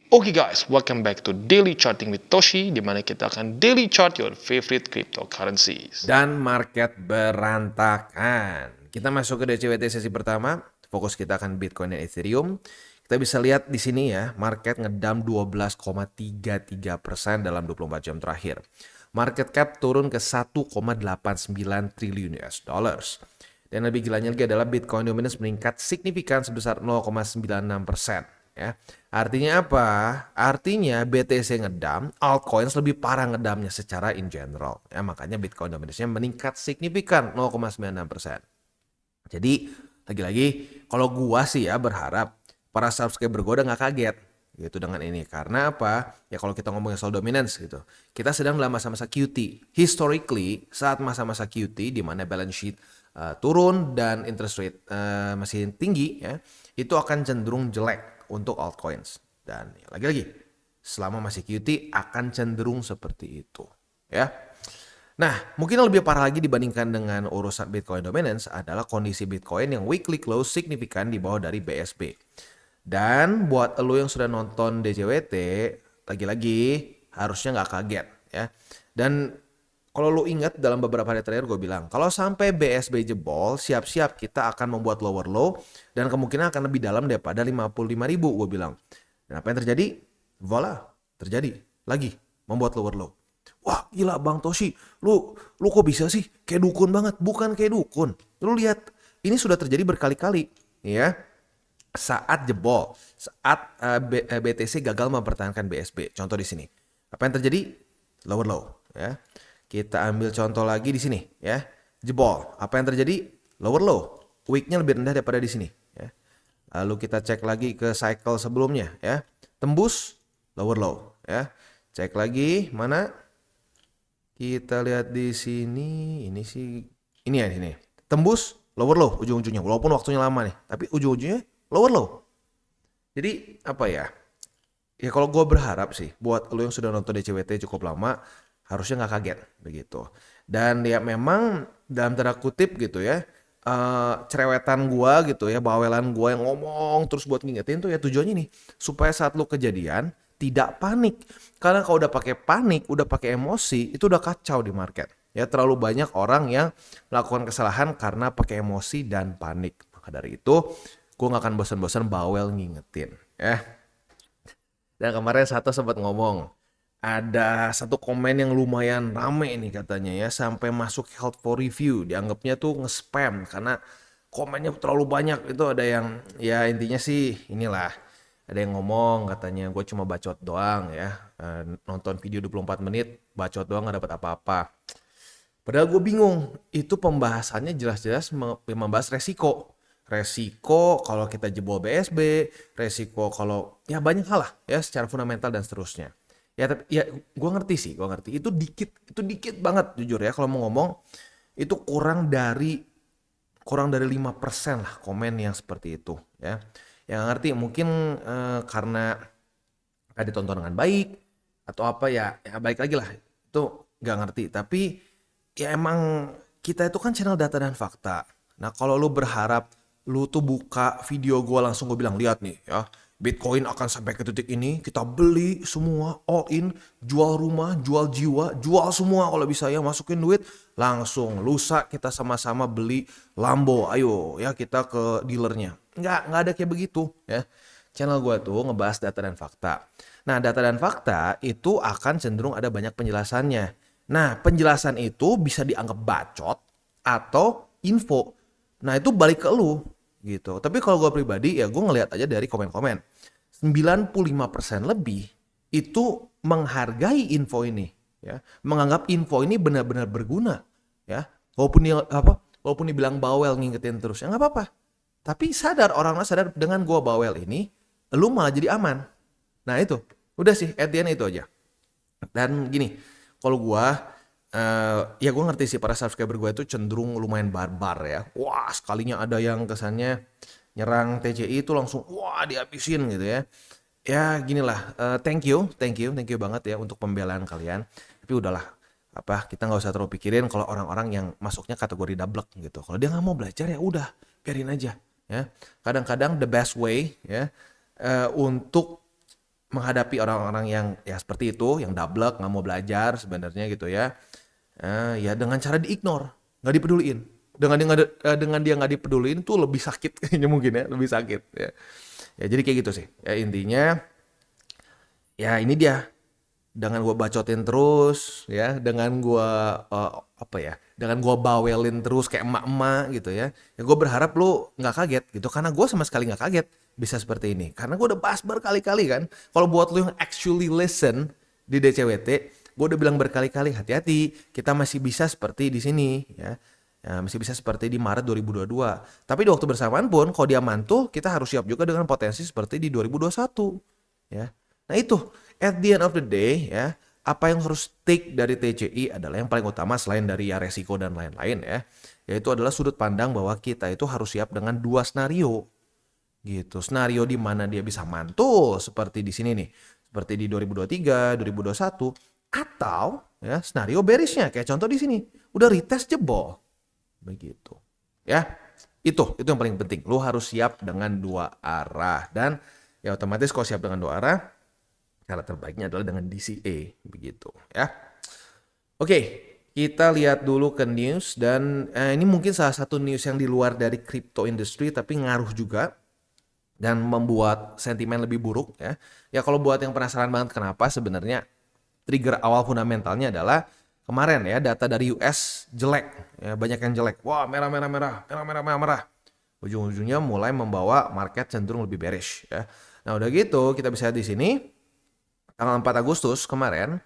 Oke guys, welcome back to Daily Charting with Toshi, di mana kita akan daily chart your favorite cryptocurrencies. Dan market berantakan. Kita masuk ke DCWT sesi pertama. Fokus kita akan Bitcoin dan Ethereum. Kita bisa lihat di sini ya, market ngedam 12,33% dalam 24 jam terakhir. Market cap turun ke 1,89 triliun US dollars. Dan lebih gilanya lagi adalah Bitcoin dominance meningkat signifikan sebesar 0,96%. Ya. Artinya apa? Artinya BTC ngedam, altcoins lebih parah ngedamnya secara in general. Ya, makanya Bitcoin dominance-nya meningkat signifikan 0,96%. Jadi lagi-lagi kalau gua sih ya berharap para subscriber gua udah nggak kaget gitu dengan ini. Karena apa? Ya kalau kita ngomongin soal dominance gitu. Kita sedang dalam masa-masa QT. Historically saat masa-masa QT di mana balance sheet turun dan interest rate masih tinggi ya, itu akan cenderung jelek untuk altcoins. Dan lagi-lagi selama masih QT akan cenderung seperti itu ya. Nah, mungkin yang lebih parah lagi dibandingkan dengan urusan Bitcoin dominance adalah kondisi Bitcoin yang weekly close signifikan di bawah dari BSB. Dan buat lo yang sudah nonton DJWT, lagi-lagi harusnya nggak kaget ya. Dan kalau lo ingat dalam beberapa hari terakhir gue bilang, kalau sampai BSB jebol, siap-siap kita akan membuat lower low dan kemungkinan akan lebih dalam daripada 55.000 gue bilang. Dan apa yang terjadi? Voila, terjadi lagi membuat lower low. Wah gila Bang Toshi, lu kok bisa sih kayak dukun banget? Bukan kayak dukun. Lu lihat, ini sudah terjadi berkali-kali ya. Saat jebol, saat BTC gagal mempertahankan BSB. Contoh di sini. Apa yang terjadi? Lower low ya. Kita ambil contoh lagi di sini ya. Jebol. Apa yang terjadi? Lower low. Weeknya lebih rendah daripada di sini ya. Lalu kita cek lagi ke cycle sebelumnya ya. Tembus lower low ya. Cek lagi mana? Kita lihat di sini, ini sih, ini ya sini. Tembus lower low ujung-ujungnya, walaupun waktunya lama nih, tapi ujung-ujungnya lower low. Jadi apa ya? Ya kalau gue berharap sih, buat lo yang sudah nonton DCWT cukup lama, harusnya nggak kaget begitu. Dan ya memang dalam tanda kutip gitu ya, cerewetan gue gitu ya, bawelan gue yang ngomong terus buat ngingetin tuh ya tujuannya nih, supaya saat lo kejadian tidak panik. Karena kalau udah pakai panik, udah pakai emosi, itu udah kacau di market. Ya terlalu banyak orang yang melakukan kesalahan karena pakai emosi dan panik. Maka dari itu, gue gak akan bosan-bosan bawel ngingetin. Ya. Dan kemarin satu sempat ngomong, ada satu komen yang lumayan rame nih katanya ya, sampai masuk health for review. Dianggapnya tuh nge-spam karena komennya terlalu banyak. Itu ada yang ya intinya sih inilah, ada yang ngomong katanya gue cuma bacot doang ya, nonton video 24 menit bacot doang gak dapat apa-apa. Padahal gue bingung, itu pembahasannya jelas-jelas membahas resiko. Resiko kalau kita jebol BSB, resiko kalau ya banyak hal lah ya secara fundamental dan seterusnya. Ya tapi ya gue ngerti sih, gue ngerti. Itu dikit banget jujur ya kalau mau ngomong, itu kurang dari 5% lah komen yang seperti itu ya. Yang ngerti mungkin karena gak ditonton dengan baik atau apa ya, ya baik lagi lah itu gak ngerti. Tapi ya emang kita itu kan channel data dan fakta. Nah kalau lu berharap lu tuh buka video gue langsung gue bilang lihat nih ya, Bitcoin akan sampai ke titik ini, kita beli semua all in, jual rumah, jual jiwa, jual semua kalau bisa ya, masukin duit langsung lusa kita sama-sama beli Lambo, ayo ya kita ke dealernya. Nggak ada kayak begitu ya. Channel gue tuh ngebahas data dan fakta. Nah data dan fakta itu akan cenderung ada banyak penjelasannya. Nah penjelasan itu bisa dianggap bacot atau info. Nah itu balik ke lu gitu. Tapi kalau gue pribadi ya gue ngelihat aja dari komen-komen. 95% lebih itu menghargai info ini ya, menganggap info ini benar-benar berguna ya. Walaupun dibilang bawel ngingetin terus ya nggak apa-apa. Tapi sadar orang sadar dengan gue bawel ini lu malah jadi aman. Nah itu udah sih at the end itu aja. Dan gini, kalau gue ya gue ngerti sih para subscriber gue itu cenderung lumayan barbar ya. Wah sekalinya ada yang kesannya nyerang TCI itu langsung wah dihabisin gitu ya. Ya ginilah, thank you banget ya untuk pembelaan kalian. Tapi udahlah, apa kita nggak usah terlalu pikirin kalau orang-orang yang masuknya kategori dablek gitu. Kalau dia nggak mau belajar ya udah biarin aja ya. Kadang-kadang the best way ya untuk menghadapi orang-orang yang ya seperti itu, yang dablek, nggak mau belajar sebenarnya gitu ya. Ya dengan cara di-ignore, nggak dipeduliin. Dengan dia nggak dipeduliin tuh lebih sakit kayaknya mungkin ya, lebih sakit ya. Ya jadi kayak gitu sih. Ya intinya ya ini dia, dengan gua bacotin terus ya, dengan gua apa ya, dengan gua bawelin terus kayak emak-emak gitu ya. Ya gua berharap lu nggak kaget gitu, karena gua sama sekali nggak kaget bisa seperti ini. Karena gua udah bahas berkali-kali kan. Kalau buat lu yang actually listen di DCWT, gua udah bilang berkali-kali hati-hati, kita masih bisa seperti di sini ya. Ya, masih bisa seperti di Maret 2022. Tapi di waktu bersamaan pun, kalau dia mantul, kita harus siap juga dengan potensi seperti di 2021. Ya. Nah itu, at the end of the day ya, apa yang harus take dari TCI adalah yang paling utama selain dari ya resiko dan lain-lain ya, yaitu adalah sudut pandang bahwa kita itu harus siap dengan dua skenario gitu. Skenario di mana dia bisa mantul seperti di sini nih, seperti di 2023, 2021, atau ya skenario bearishnya kayak contoh di sini, udah retest jebol. Begitu. Ya. Itu yang paling penting. Lu harus siap dengan dua arah dan ya otomatis kalau siap dengan dua arah, cara terbaiknya adalah dengan DCA begitu ya. Oke, kita lihat dulu ke news dan ini mungkin salah satu news yang di luar dari crypto industry tapi ngaruh juga dan membuat sentimen lebih buruk ya. Ya kalau buat yang penasaran banget kenapa sebenarnya trigger awal fundamentalnya adalah kemarin ya data dari US jelek ya, banyak yang jelek. Wah, merah merah merah, merah merah merah merah. Ujung-ujungnya mulai membawa market cenderung lebih bearish ya. Nah, udah gitu kita bisa lihat di sini tanggal 4 Agustus kemarin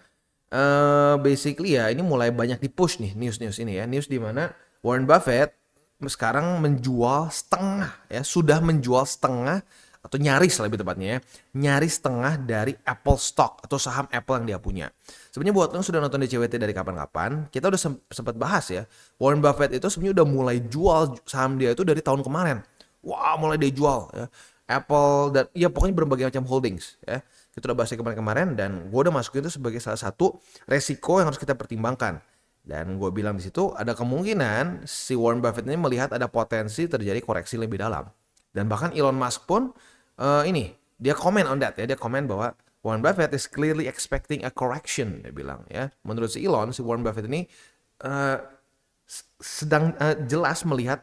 basically ya ini mulai banyak di-push nih news-news ini ya. News di mana Warren Buffett sekarang menjual setengah ya, sudah menjual setengah atau nyaris lebih tepatnya ya, nyaris setengah dari Apple stock atau saham Apple yang dia punya. Sebenarnya buat yang sudah nonton DCWT dari kapan-kapan, kita udah sempat bahas ya, Warren Buffett itu sebenarnya udah mulai jual saham dia itu dari tahun kemarin. Wah, mulai dia jual ya. Apple dan ya pokoknya berbagai macam holdings ya. Kita udah bahas kemarin-kemarin dan gue udah masukin itu sebagai salah satu resiko yang harus kita pertimbangkan. Dan gue bilang di situ ada kemungkinan si Warren Buffett ini melihat ada potensi terjadi koreksi lebih dalam. Dan bahkan Elon Musk pun ini dia komen on that ya, dia komen bahwa Warren Buffett is clearly expecting a correction, dia bilang ya. Menurut si Elon, si Warren Buffett ini uh, sedang jelas melihat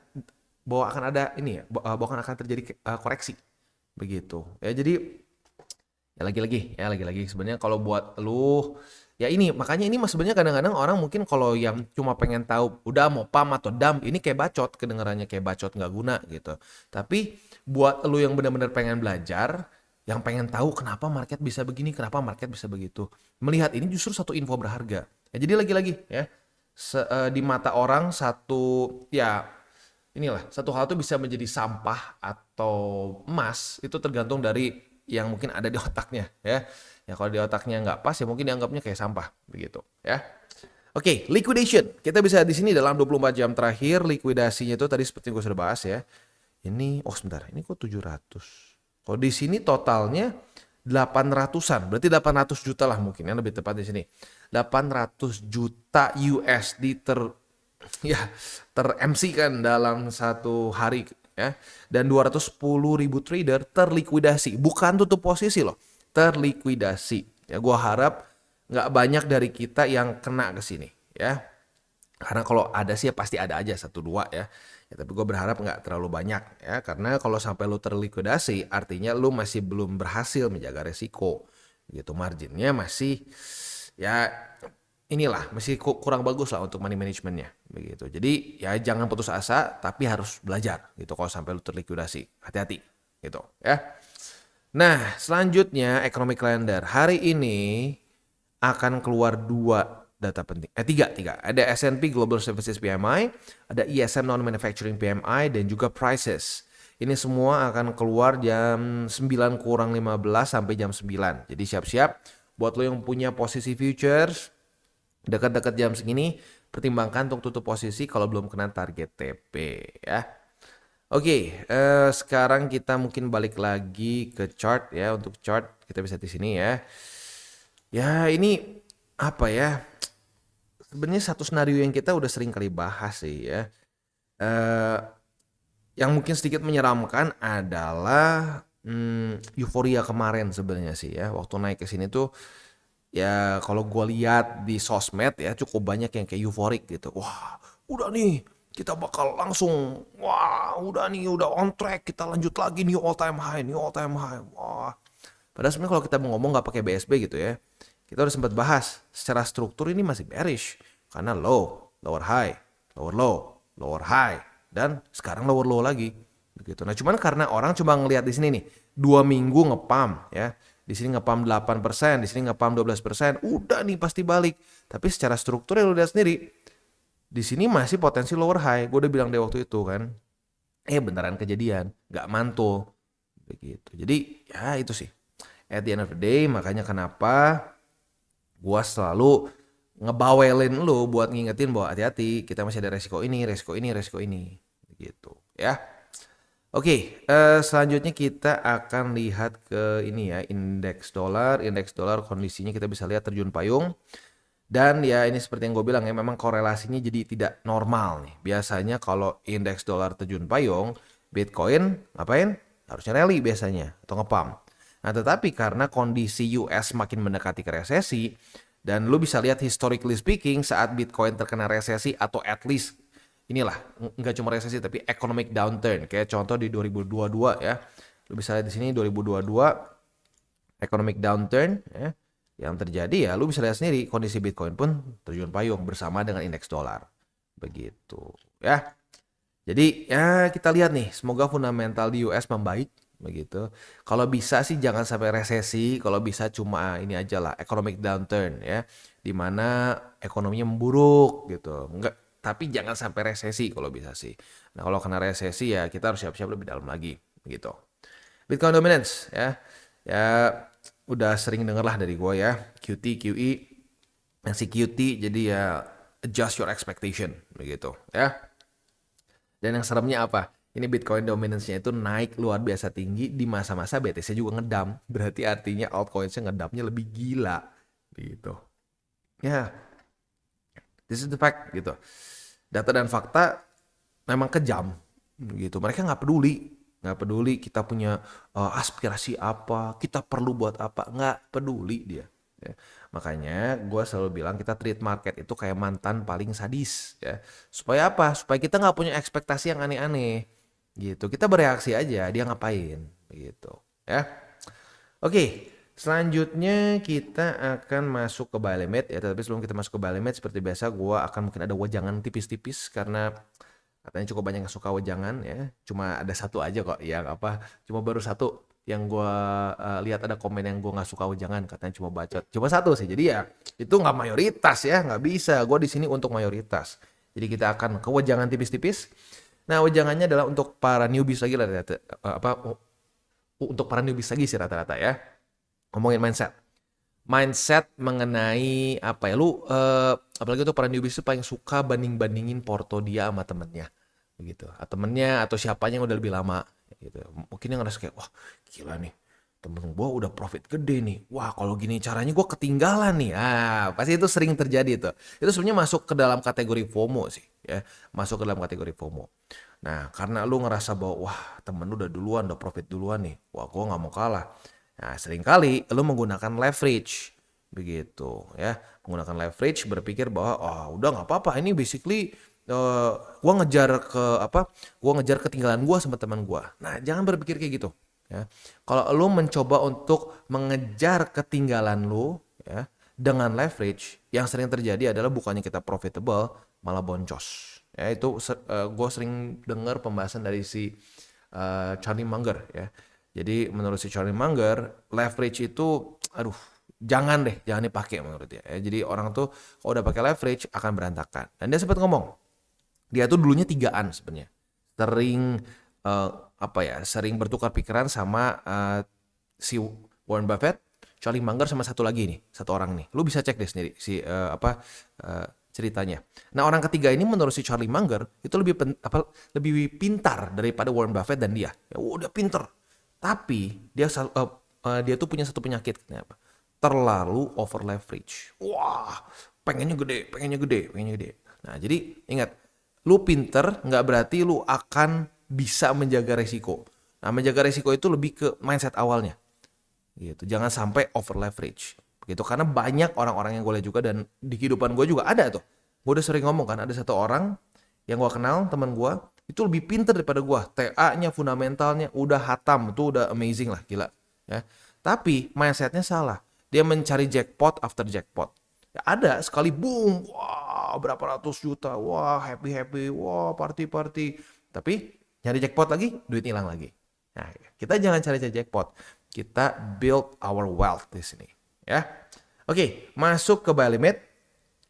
bahwa akan ada ini ya, bahwa akan terjadi koreksi begitu. Ya jadi lagi-lagi sebenarnya kalau buat lu ya ini makanya ini mas sebenarnya kadang-kadang orang mungkin kalau yang cuma pengen tahu udah mau pam atau dump ini kayak bacot, kedengarannya kayak bacot nggak guna gitu. Tapi buat lu yang benar-benar pengen belajar, yang pengen tahu kenapa market bisa begini, kenapa market bisa begitu, melihat ini justru satu info berharga. Ya jadi lagi-lagi ya di mata orang satu ya inilah satu hal itu bisa menjadi sampah atau emas itu tergantung dari yang mungkin ada di otaknya ya. Ya kalau di otaknya nggak pas ya mungkin dianggapnya kayak sampah begitu ya. Oke, liquidation. Kita bisa di sini dalam 24 jam terakhir likuidasinya itu tadi seperti gue sudah bahas ya. Ini sebentar, ini kok 700. Kalau di sini totalnya 800-an, berarti 800 juta lah mungkin ya lebih tepat di sini. 800 juta USD ya ter-MC kan dalam satu hari ya. Dan 210 ribu trader terlikuidasi, bukan tutup posisi loh, terlikuidasi. Ya gua harap nggak banyak dari kita yang kena ke sini ya. Karena kalau ada sih ya pasti ada aja satu dua ya. Ya tapi gue berharap nggak terlalu banyak ya. Karena kalau sampai lu terlikuidasi artinya lu masih belum berhasil menjaga resiko gitu. Marginnya masih ya inilah masih kurang bagus lah untuk money managementnya begitu. Jadi ya jangan putus asa tapi harus belajar gitu kalau sampai lu terlikuidasi. Hati-hati gitu ya. Nah selanjutnya economic calendar. Hari ini akan keluar dua data penting. Tiga. Ada S&P Global Services PMI, ada ISM Non-Manufacturing PMI, dan juga prices. Ini semua akan keluar jam 9 kurang 15 sampai jam 9. Jadi siap-siap buat lo yang punya posisi futures dekat-dekat jam segini, pertimbangkan untuk tutup posisi kalau belum kena target TP ya. Oke, sekarang kita mungkin balik lagi ke chart ya. Untuk chart kita bisa di sini ya. Ya ini apa ya? Sebenarnya satu skenario yang kita udah sering kali bahas sih ya. Yang mungkin sedikit menyeramkan adalah euforia kemarin sebenarnya sih ya. Waktu naik ke sini tuh ya kalau gue lihat di sosmed ya cukup banyak yang kayak euforik gitu. Wah, udah nih kita bakal langsung, wah udah nih udah on track, kita lanjut lagi new all time high, new all time high. Wah. Padahal sebenarnya kalau kita mau ngomong nggak pakai BSB gitu ya, kita udah sempat bahas secara struktur ini masih bearish karena low, lower high, lower low, lower high, dan sekarang lower low lagi. Begitu. Nah cuman karena orang cuma ngelihat di sini nih 2 minggu ngepam ya, di sini ngepam 8%, di sini ngepam 12%, udah nih pasti balik. Tapi secara struktur ya lu lihat sendiri, di sini masih potensi lower high. Gue udah bilang deh waktu itu kan, beneran kejadian, nggak mantul begitu. Jadi ya itu sih. At the end of the day, makanya kenapa gue selalu ngebawelin lu buat ngingetin bahwa hati-hati, kita masih ada resiko ini, resiko ini, resiko ini, gitu ya. Oke, selanjutnya kita akan lihat ke ini ya, indeks dolar. Indeks dolar kondisinya kita bisa lihat terjun payung. Dan ya ini seperti yang gue bilang ya, memang korelasinya jadi tidak normal nih. Biasanya kalau indeks dolar terjun payung, Bitcoin ngapain? Harusnya rally biasanya atau ngepump. Nah tetapi karena kondisi US makin mendekati ke resesi, dan lu bisa lihat historically speaking saat Bitcoin terkena resesi atau at least inilah nggak cuma resesi tapi economic downturn kayak contoh di 2022 ya, lu bisa lihat di sini 2022 economic downturn ya yang terjadi, ya lu bisa lihat sendiri kondisi Bitcoin pun terjun payung bersama dengan indeks dolar begitu ya. Jadi ya kita lihat nih, semoga fundamental di US membaik begitu. Kalau bisa sih jangan sampai resesi, kalau bisa cuma ini aja lah economic downturn ya, dimana ekonominya memburuk gitu. Enggak, tapi jangan sampai resesi kalau bisa sih. Nah kalau kena resesi ya kita harus siap-siap lebih dalam lagi gitu. Bitcoin dominance ya, ya udah sering denger lah dari gue ya, QT, QE, yang si QT jadi ya adjust your expectation begitu ya. Dan yang seremnya apa? Ini Bitcoin dominance-nya itu naik luar biasa tinggi di masa-masa BTC juga ngedam. Berarti artinya altcoins-nya ngedamnya lebih gila. Gitu. Ya, this is the fact gitu. Data dan fakta memang kejam gitu. Mereka nggak peduli kita punya aspirasi apa, kita perlu buat apa, nggak peduli dia. Ya. Makanya gue selalu bilang kita treat market itu kayak mantan paling sadis ya. Supaya apa? Supaya kita nggak punya ekspektasi yang aneh-aneh gitu. Kita bereaksi aja dia ngapain gitu ya. Oke, selanjutnya kita akan masuk ke buy limit ya. Tapi sebelum kita masuk ke buy limit seperti biasa gue akan mungkin ada wejangan tipis-tipis karena katanya cukup banyak yang suka wejangan ya. Cuma ada satu aja kok yang apa? Cuma baru satu yang gue lihat ada komen yang gue nggak suka wejangan, katanya cuma bacot. Cuma satu sih. Jadi ya itu nggak mayoritas ya, nggak bisa. Gue di sini untuk mayoritas. Jadi kita akan ke wejangan tipis-tipis. Nah wejangannya adalah untuk para newbies lagi lah, untuk para newbies lagi sih rata-rata ya. Ngomongin mindset mengenai apa ya, lu apalagi untuk para newbies itu paling suka banding-bandingin porto dia sama temennya begitu, atau temennya atau siapanya yang udah lebih lama gitu. Mungkin yang ngerasa kayak wah gila nih temen gue udah profit gede nih, wah kalau gini caranya gue ketinggalan nih. Pasti itu sering terjadi itu sebenarnya masuk ke dalam kategori FOMO sih ya, masuk ke dalam kategori FOMO. Nah karena lu ngerasa bahwa wah temen lu udah duluan, udah profit duluan nih, wah gue nggak mau kalah. Nah, seringkali lu menggunakan leverage begitu ya, menggunakan leverage berpikir bahwa udah nggak apa-apa, ini basically gua ngejar ketinggalan gua sama teman gua. Nah, jangan berpikir kayak gitu ya. Kalau lu mencoba untuk mengejar ketinggalan lu ya dengan leverage, yang sering terjadi adalah bukannya kita profitable, malah boncos. Ya itu gua sering dengar pembahasan dari si Charlie Munger ya. Jadi menurut si Charlie Munger, leverage itu jangan dipakai menurut dia. Jadi orang tuh kalau udah pakai leverage akan berantakan. Dan dia sempat ngomong, dia tuh dulunya 3-an sebenarnya. Sering bertukar pikiran sama si Warren Buffett, Charlie Munger sama satu lagi nih, satu orang nih. Lu bisa cek deh sendiri ceritanya. Nah, orang ketiga ini menurut si Charlie Munger itu lebih pintar daripada Warren Buffett dan dia. Ya udah pinter. Tapi dia tuh punya satu penyakit, kenapa? Terlalu over leverage. Wah, pengennya gede. Nah, jadi ingat, lu pinter nggak berarti lu akan bisa menjaga resiko. Nah, menjaga risiko itu lebih ke mindset awalnya. Gitu. Jangan sampai over leverage. Begitu, karena banyak orang-orang yang gue lihat juga dan di kehidupan gue juga ada tuh. Gue udah sering ngomong kan, ada satu orang yang gue kenal, teman gue, itu lebih pinter daripada gue. TA-nya, fundamentalnya udah hatam, itu udah amazing lah, gila. Ya. Tapi mindsetnya salah. Dia mencari jackpot after jackpot. Ya, ada sekali boom, wah berapa ratus juta, wah happy, wah party. Tapi nyari jackpot lagi, duit hilang lagi. Nah, kita jangan cari jackpot. Kita build our wealth di sini, ya. Oke, masuk ke buy limit.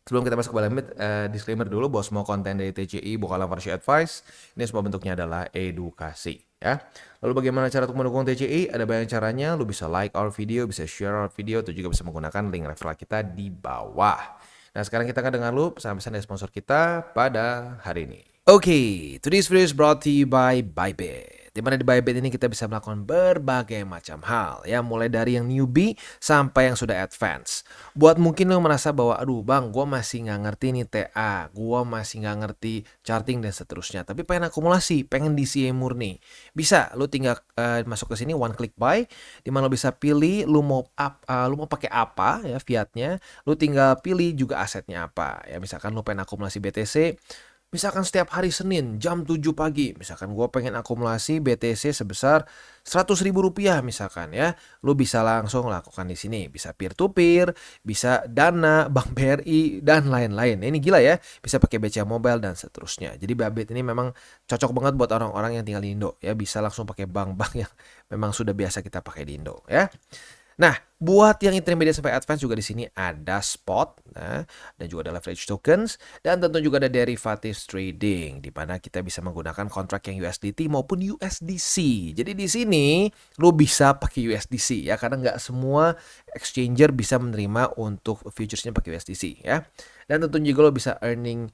Sebelum kita masuk ke buy limit, disclaimer dulu bahwa semua konten dari TCI bukanlah financial advice. Ini semua bentuknya adalah edukasi, ya. Lalu bagaimana cara untuk mendukung TCI? Ada banyak caranya. Lu bisa like our video, bisa share our video, atau juga bisa menggunakan link referral kita di bawah. Nah, sekarang kita akan dengar lu pesan-pesan dari sponsor kita pada hari ini. Oke, today's video is brought to you by Bybit. Di mana di Bybit ini kita bisa melakukan berbagai macam hal, ya, mulai dari yang newbie sampai yang sudah advance. Buat mungkin lo merasa bahwa, aduh bang, gue masih nggak ngerti nih TA, gue masih nggak ngerti charting dan seterusnya, tapi pengen akumulasi, pengen DCA murni. Bisa, lo tinggal masuk ke sini one click buy, di mana lo bisa pilih lo mau pakai apa, ya, fiatnya. Lo tinggal pilih juga asetnya apa, ya. Misalkan lo pengen akumulasi BTC. Misalkan setiap hari Senin jam 7 pagi, misalkan gue pengen akumulasi BTC sebesar 100 ribu rupiah misalkan, ya. Lu bisa langsung lakukan di sini. Bisa peer to peer, bisa Dana, Bank BRI, dan lain-lain. Ini gila ya, bisa pakai BCA Mobile dan seterusnya. Jadi Bybit ini memang cocok banget buat orang-orang yang tinggal di Indo, ya. Bisa langsung pakai bank-bank yang memang sudah biasa kita pakai di Indo, ya. Nah, buat yang intermediate sampai advance juga di sini ada spot, nah, dan juga ada leverage tokens, dan tentu juga ada derivatives trading, di mana kita bisa menggunakan kontrak yang USDT maupun USDC. Jadi di sini lo bisa pakai USDC, ya, karena nggak semua exchanger bisa menerima untuk futuresnya pakai USDC, ya. Dan tentu juga lo bisa earning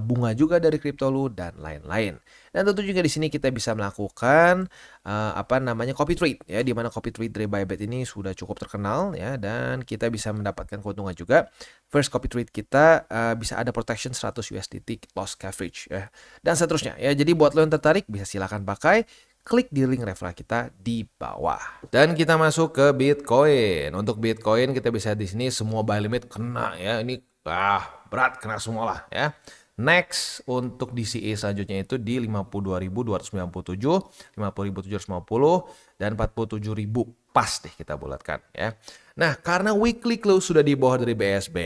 bunga juga dari kripto lo dan lain-lain. Dan tentu juga di sini kita bisa melakukan copy trade, ya, di mana copy trade dari Bybit ini sudah cukup terkenal, ya, dan kita bisa mendapatkan keuntungan juga. First copy trade kita bisa ada protection 100 USDT loss coverage, ya, dan seterusnya, ya. Jadi buat lo yang tertarik bisa silakan pakai. Klik di link referral kita di bawah. Dan kita masuk ke Bitcoin. Untuk Bitcoin kita bisa di sini semua buy limit kena, ya. Ini berat, kena semua lah, ya. Next untuk DCA selanjutnya itu di 52.297, 50.750, dan 47.000 pas deh kita bulatkan, ya. Nah, karena weekly close sudah di bawah dari BSB,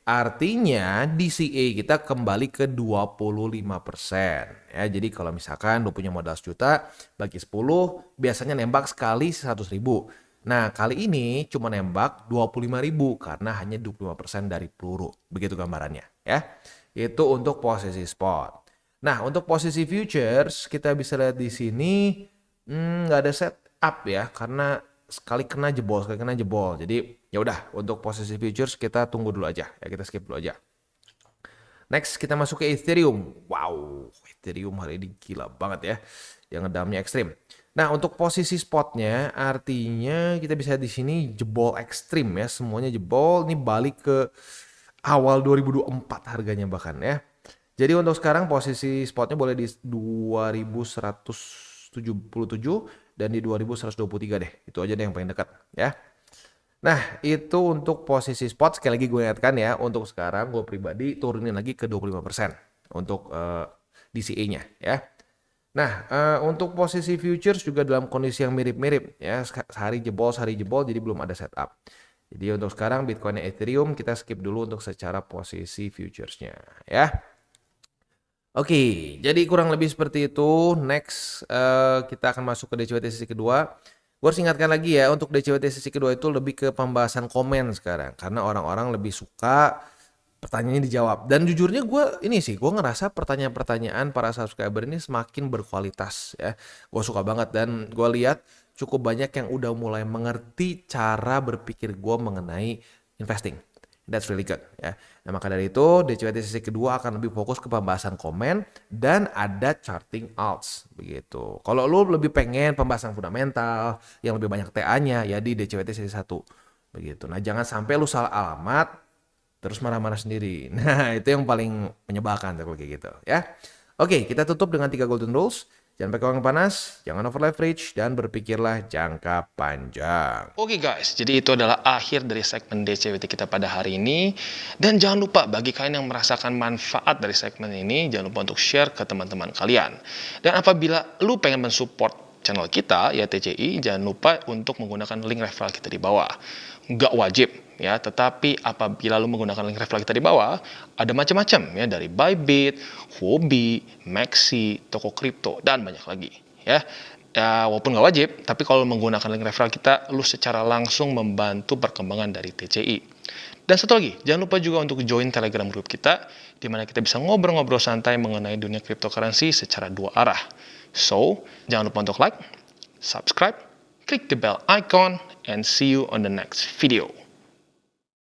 artinya DCA kita kembali ke 25%. Ya, jadi kalau misalkan lu punya modal 1 juta, bagi 10, biasanya nembak sekali 100.000. Nah, kali ini cuma nembak 25.000 karena hanya 25% dari peluru. Begitu gambarannya, ya. Itu untuk posisi spot. Nah, untuk posisi futures kita bisa lihat di sini nggak ada setup, ya, karena sekali kena jebol. Jadi ya udah, untuk posisi futures kita tunggu dulu aja, ya, kita skip dulu aja. Next kita masuk ke Ethereum. Wow, Ethereum hari ini gila banget, ya, yang ngedamnya ekstrim. Nah, untuk posisi spotnya artinya kita bisa di sini jebol ekstrim, ya, semuanya jebol. Ini balik ke awal 2024 harganya bahkan, ya. Jadi untuk sekarang posisi spotnya boleh di 2177 dan di 2123 deh. Itu aja deh yang paling dekat, ya. Nah, itu untuk posisi spot. Sekali lagi gue ingatkan, ya, untuk sekarang gue pribadi turunin lagi ke 25% untuk DCA-nya, ya. Nah, untuk posisi futures juga dalam kondisi yang mirip-mirip, ya, sehari jebol, jadi belum ada setup. Jadi untuk sekarang Bitcoin dan Ethereum kita skip dulu untuk secara posisi futuresnya, ya. Oke, jadi kurang lebih seperti itu. Next, kita akan masuk ke DCWT sesi kedua. Gue harus ingatkan lagi, ya, untuk DCWT sesi kedua itu lebih ke pembahasan komen sekarang. Karena orang-orang lebih suka pertanyaannya dijawab. Dan jujurnya gue ngerasa pertanyaan-pertanyaan para subscriber ini semakin berkualitas, ya. Gue suka banget dan gue lihat cukup banyak yang udah mulai mengerti cara berpikir gue mengenai investing. That's really good, ya. Nah, maka dari itu DCWT sesi kedua akan lebih fokus ke pembahasan komen dan ada charting alts begitu. Kalau lu lebih pengen pembahasan fundamental yang lebih banyak TA-nya, ya di DCWT sesi 1 begitu. Nah, jangan sampai lu salah alamat terus marah-marah sendiri. Nah, itu yang paling menyebalkan kalau kayak gitu, ya. Oke, kita tutup dengan 3 golden rules. Jangan pakai uang panas, jangan over leverage, dan berpikirlah jangka panjang. Oke guys, jadi itu adalah akhir dari segmen DCWT kita pada hari ini. Dan jangan lupa bagi kalian yang merasakan manfaat dari segmen ini, jangan lupa untuk share ke teman-teman kalian. Dan apabila lu pengen mensupport channel kita, ya TCI, jangan lupa untuk menggunakan link referral kita di bawah. Nggak wajib, ya, tetapi apabila lu menggunakan link referral kita di bawah, ada macam-macam, ya, dari Bybit, Huobi, Maxi, toko kripto, dan banyak lagi, ya. Ya, walaupun nggak wajib, tapi kalau menggunakan link referral kita, lu secara langsung membantu perkembangan dari TCI. Dan satu lagi, jangan lupa juga untuk join Telegram group kita, di mana kita bisa ngobrol-ngobrol santai mengenai dunia cryptocurrency secara dua arah. So, jangan lupa untuk like, subscribe, click the bell icon, and see you on the next video.